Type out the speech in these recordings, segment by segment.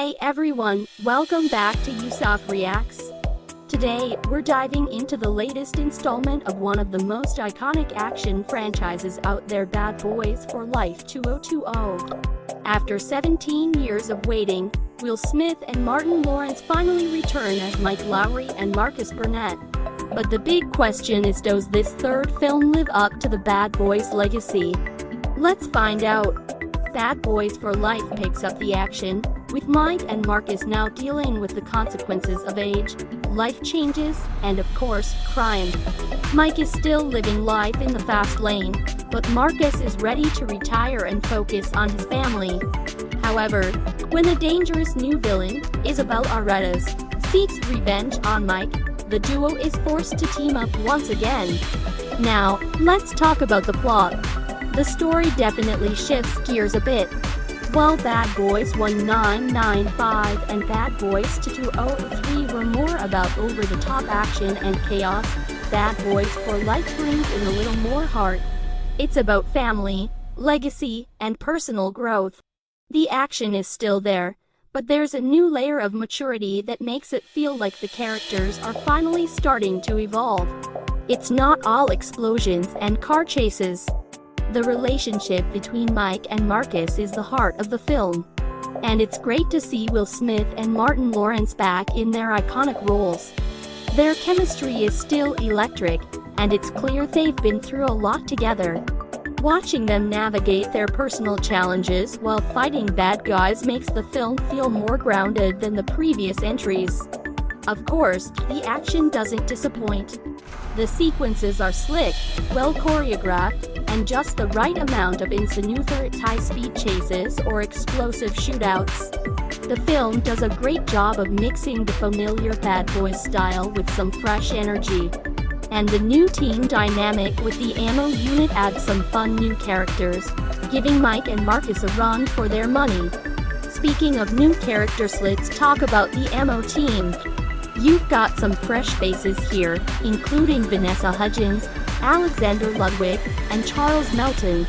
Hey everyone, welcome back to Yusuf Reacts. Today, we're diving into the latest installment of one of the most iconic action franchises out there, Bad Boys for Life 2020. After 17 years of waiting, Will Smith and Martin Lawrence finally return as Mike Lowrey and Marcus Burnett. But the big question is, does this third film live up to the Bad Boys legacy? Let's find out. Bad Boys for Life picks up the action, with Mike and Marcus now dealing with the consequences of age, life changes, and of course, crime. Mike is still living life in the fast lane, but Marcus is ready to retire and focus on his family. However, when a dangerous new villain, Isabel Aretas, seeks revenge on Mike, the duo is forced to team up once again. Now, let's talk about the plot. The story definitely shifts gears a bit. While Bad Boys 1995 and Bad Boys 2003 were more about over-the-top action and chaos, Bad Boys for Life brings in a little more heart. It's about family, legacy, and personal growth. The action is still there, but there's a new layer of maturity that makes it feel like the characters are finally starting to evolve. It's not all explosions and car chases. The relationship between Mike and Marcus is the heart of the film. And it's great to see Will Smith and Martin Lawrence back in their iconic roles. Their chemistry is still electric, and it's clear they've been through a lot together. Watching them navigate their personal challenges while fighting bad guys makes the film feel more grounded than the previous entries. Of course, the action doesn't disappoint. The sequences are slick, well choreographed, and just the right amount of insinuous high-speed chases or explosive shootouts. The film does a great job of mixing the familiar Bad Boys style with some fresh energy. And the new team dynamic with the ammo unit adds some fun new characters, giving Mike and Marcus a run for their money. Speaking of new characters, let's talk about the ammo team. You've got some fresh faces here, including Vanessa Hudgens, Alexander Ludwig, and Charles Melton.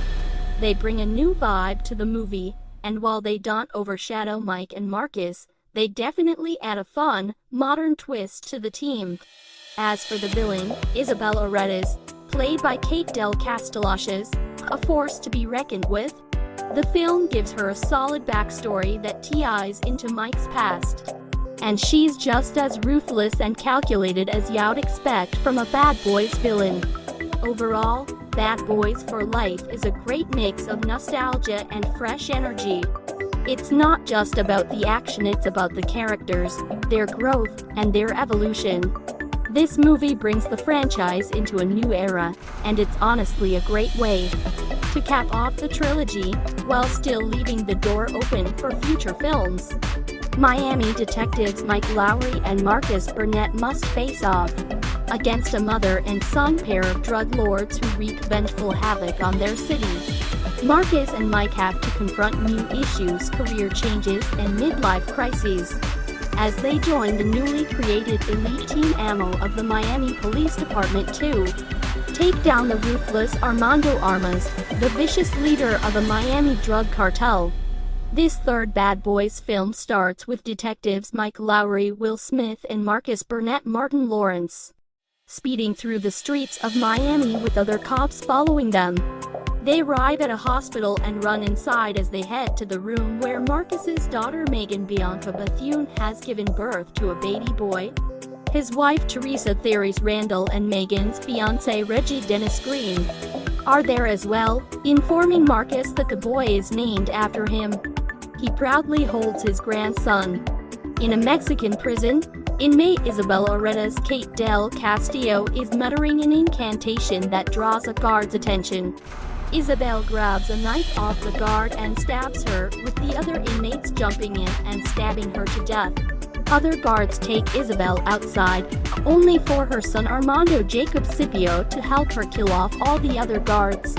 They bring a new vibe to the movie, and while they don't overshadow Mike and Marcus, they definitely add a fun, modern twist to the team. As for the villain, Isabel Aretas, played by Kate Del Castellasches, a force to be reckoned with. The film gives her a solid backstory that ties into Mike's past. And she's just as ruthless and calculated as you'd expect from a Bad Boys villain. Overall, Bad Boys for Life is a great mix of nostalgia and fresh energy. It's not just about the action, it's about the characters, their growth, and their evolution. This movie brings the franchise into a new era, and it's honestly a great way to cap off the trilogy, while still leaving the door open for future films. Miami detectives Mike Lowrey and Marcus Burnett must face off against a mother and son pair of drug lords who wreak vengeful havoc on their city. Marcus and Mike have to confront new issues, career changes, and midlife crises as they join the newly created elite team ammo of the Miami Police Department to take down the ruthless Armando Armas, the vicious leader of a Miami drug cartel. This third Bad Boys film starts with detectives Mike Lowrey, Will Smith, and Marcus Burnett Martin Lawrence speeding through the streets of Miami with other cops following them. They arrive at a hospital and run inside as they head to the room where Marcus's daughter Megan Bianca Bethune has given birth to a baby boy. His wife Teresa Theris Randall and Megan's fiancé Reggie Dennis Green are there as well, informing Marcus that the boy is named after him. He proudly holds his grandson. In a Mexican prison, inmate Isabel Aretas Kate Del Castillo is muttering an incantation that draws a guard's attention. Isabel grabs a knife off the guard and stabs her, with the other inmates jumping in and stabbing her to death. Other guards take Isabel outside, only for her son Armando Jacob Scipio to help her kill off all the other guards.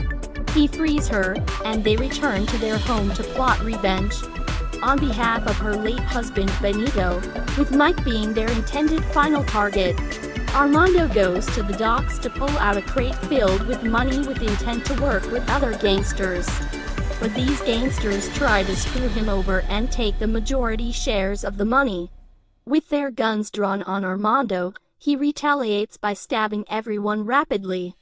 He frees her, and they return to their home to plot revenge on behalf of her late husband Benito, with Mike being their intended final target. Armando goes to the docks to pull out a crate filled with money with intent to work with other gangsters. but these gangsters try to screw him over and take the majority shares of the money. With their guns drawn on Armando, he retaliates by stabbing everyone rapidly.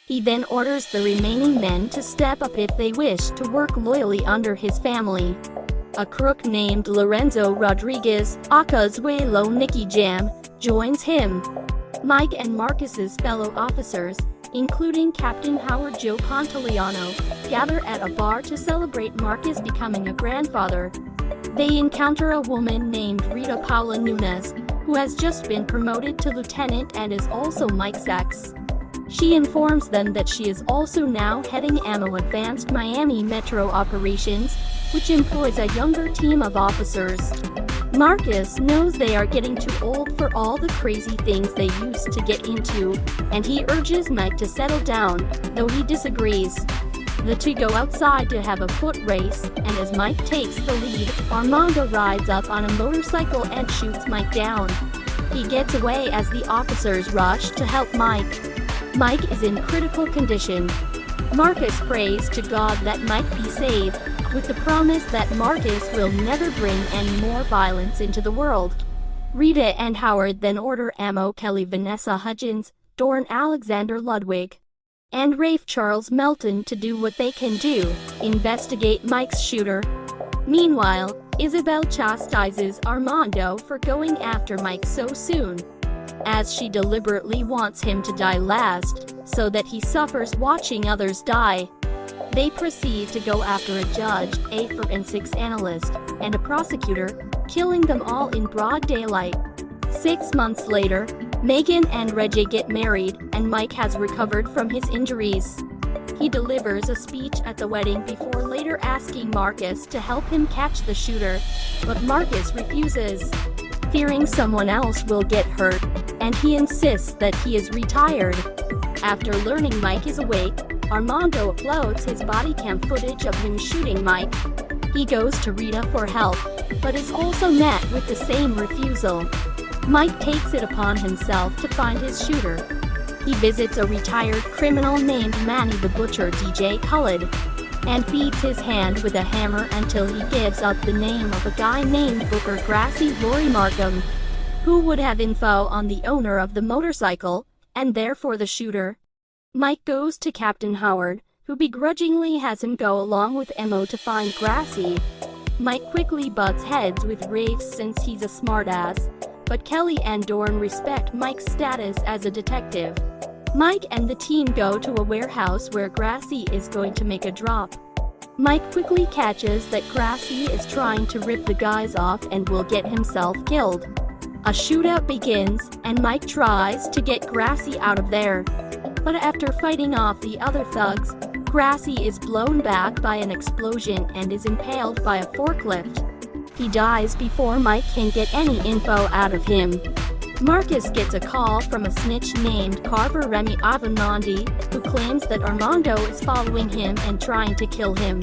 He then orders the remaining men to step up if they wish to work loyally under his family. A crook named Lorenzo Rodriguez, aka Zuelo Nicky Jam, joins him. Mike and Marcus's fellow officers, including Captain Howard Joe Pontoliano, gather at a bar to celebrate Marcus becoming a grandfather. They encounter a woman named Rita Paula Nunez, who has just been promoted to lieutenant and is also Mike's ex. She informs them that she is also now heading AMO Advanced Miami Metro Operations, which employs a younger team of officers. Marcus knows they are getting too old for all the crazy things they used to get into, and he urges Mike to settle down, though he disagrees. The two go outside to have a foot race, and as Mike takes the lead, Armando rides up on a motorcycle and shoots Mike down. He gets away as the officers rush to help Mike. Mike is in critical condition. Marcus prays to God that Mike be saved, with the promise that Marcus will never bring any more violence into the world. Rita and Howard then order Amo Kelly Vanessa Hudgens, Dorn Alexander Ludwig, and Rafe Charles Melton to do what they can do, investigate Mike's shooter. Meanwhile, Isabel chastises Armando for going after Mike so soon, as she deliberately wants him to die last, so that he suffers watching others die. They proceed to go after a judge, a forensics analyst, and a prosecutor, killing them all in broad daylight. 6 months later, Megan and Reggie get married, and Mike has recovered from his injuries. He delivers a speech at the wedding before later asking Marcus to help him catch the shooter, but Marcus refuses, fearing someone else will get hurt, and he insists that he is retired. After learning Mike is awake, Armando uploads his body cam footage of him shooting Mike. He goes to Rita for help, but is also met with the same refusal. Mike takes it upon himself to find his shooter. He visits a retired criminal named Manny the Butcher DJ Khaled, and beats his hand with a hammer until he gives up the name of a guy named Booker Grassy Rory Markham, who would have info on the owner of the motorcycle, and therefore the shooter. Mike goes to Captain Howard, who begrudgingly has him go along with Emo to find Grassy. Mike quickly butts heads with Rafe since he's a smartass, but Kelly and Dorn respect Mike's status as a detective. Mike and the team go to a warehouse where Grassy is going to make a drop. Mike quickly catches that Grassy is trying to rip the guys off and will get himself killed. A shootout begins, and Mike tries to get Grassy out of there. But after fighting off the other thugs, Grassy is blown back by an explosion and is impaled by a forklift. He dies before Mike can get any info out of him. Marcus gets a call from a snitch named Carver Remy Avenandi, who claims that Armando is following him and trying to kill him.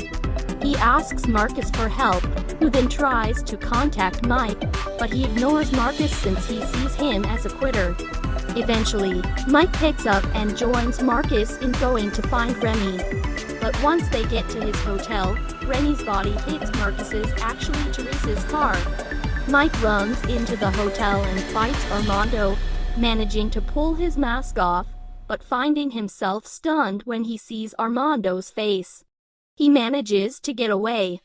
He asks Marcus for help, who then tries to contact Mike, but he ignores Marcus since he sees him as a quitter. Eventually, Mike picks up and joins Marcus in going to find Remy. But once they get to his hotel, Remy's body hits Marcus's, actually Teresa's car. Mike runs into the hotel and fights Armando, managing to pull his mask off, but finding himself stunned when he sees Armando's face. He manages to get away.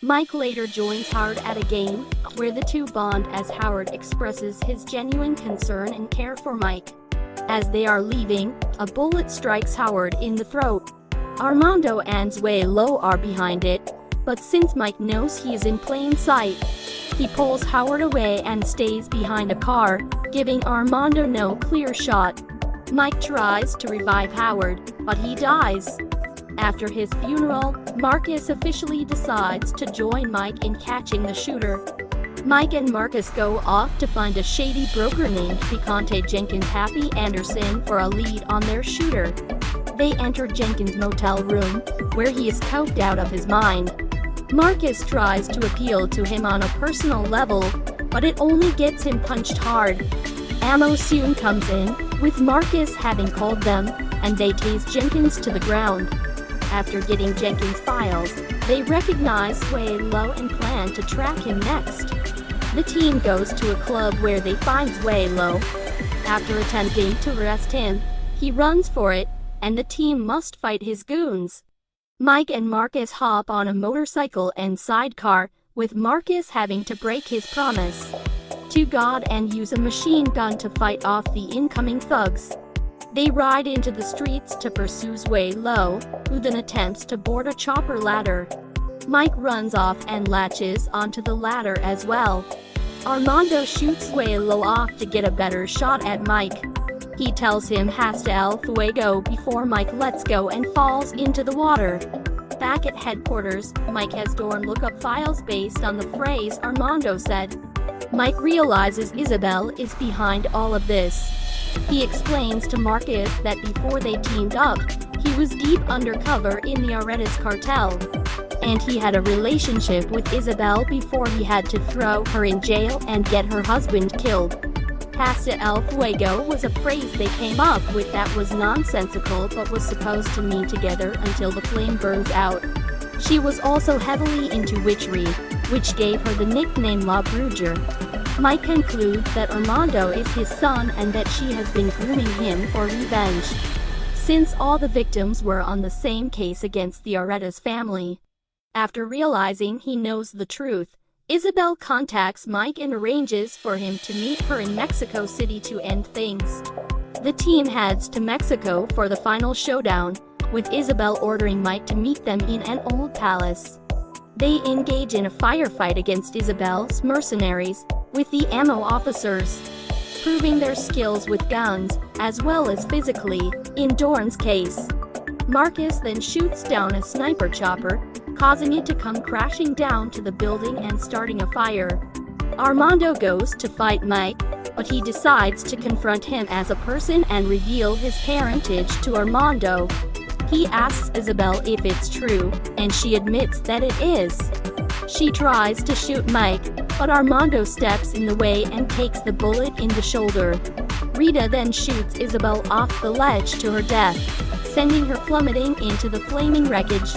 Mike later joins Howard at a game, where the two bond as Howard expresses his genuine concern and care for Mike. As they are leaving, a bullet strikes Howard in the throat. Armando and Zuelo are behind it, but since Mike knows he is in plain sight, he pulls Howard away and stays behind a car, giving Armando no clear shot. Mike tries to revive Howard, but he dies. After his funeral, Marcus officially decides to join Mike in catching the shooter. Mike and Marcus go off to find a shady broker named Picante Jenkins Happy Anderson for a lead on their shooter. They enter Jenkins' motel room, where he is coked out of his mind. Marcus tries to appeal to him on a personal level, but it only gets him punched hard. Ammo soon comes in, with Marcus having called them, and they tase Jenkins to the ground. After getting Jenkins' files, they recognize Sway Lo and plan to track him next. The team goes to a club where they find Sway Lo. After attempting to arrest him, he runs for it, and the team must fight his goons. Mike and Marcus hop on a motorcycle and sidecar, with Marcus having to break his promise to God and use a machine gun to fight off the incoming thugs. They ride into the streets to pursue Sway Lo, who then attempts to board a chopper ladder. Mike runs off and latches onto the ladder as well. Armando shoots Sway Lo off to get a better shot at Mike. He tells him hasta el fuego before Mike lets go and falls into the water. Back at headquarters, Mike has Dorn look up files based on the phrase Armando said. Mike realizes Isabel is behind all of this. He explains to Marcus that before they teamed up, he was deep undercover in the Aretas cartel, and he had a relationship with Isabel before he had to throw her in jail and get her husband killed. Hasta el fuego was a phrase they came up with that was nonsensical but was supposed to mean together until the flame burns out. She was also heavily into witchery, which gave her the nickname La Bruja. Mike concludes that Armando is his son and that she has been grooming him for revenge, since all the victims were on the same case against the Aretas family. After realizing he knows the truth, Isabel contacts Mike and arranges for him to meet her in Mexico City to end things. The team heads to Mexico for the final showdown, with Isabel ordering Mike to meet them in an old palace. They engage in a firefight against Isabel's mercenaries, with the ammo officers proving their skills with guns, as well as physically, in Dorn's case. Marcus then shoots down a sniper chopper, causing it to come crashing down to the building and starting a fire. Armando goes to fight Mike, but he decides to confront him as a person and reveal his parentage to Armando. He asks Isabel if it's true, and she admits that it is. She tries to shoot Mike, but Armando steps in the way and takes the bullet in the shoulder. Rita then shoots Isabel off the ledge to her death, sending her plummeting into the flaming wreckage.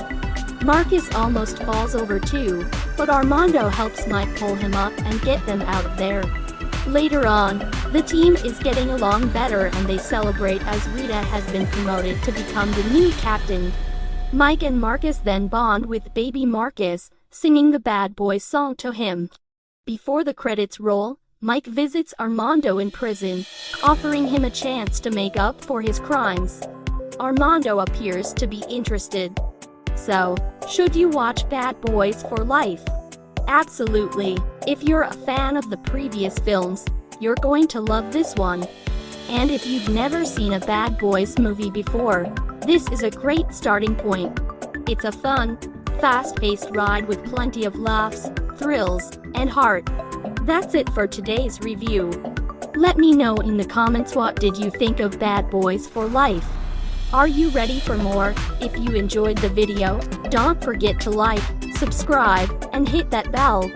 Marcus almost falls over too, but Armando helps Mike pull him up and get them out of there. Later on, the team is getting along better and they celebrate as Rita has been promoted to become the new captain. Mike and Marcus then bond with baby Marcus, singing the Bad Boys song to him. Before the credits roll, Mike visits Armando in prison, offering him a chance to make up for his crimes. Armando appears to be interested. So, should you watch Bad Boys for Life? Absolutely. If you're a fan of the previous films, you're going to love this one. And if you've never seen a Bad Boys movie before, this is a great starting point. It's a fun, fast-paced ride with plenty of laughs, thrills, and heart. That's it for today's review. Let me know in the comments what did you think of Bad Boys for Life. Are you ready for more? If you enjoyed the video, don't forget to like, subscribe, and hit that bell.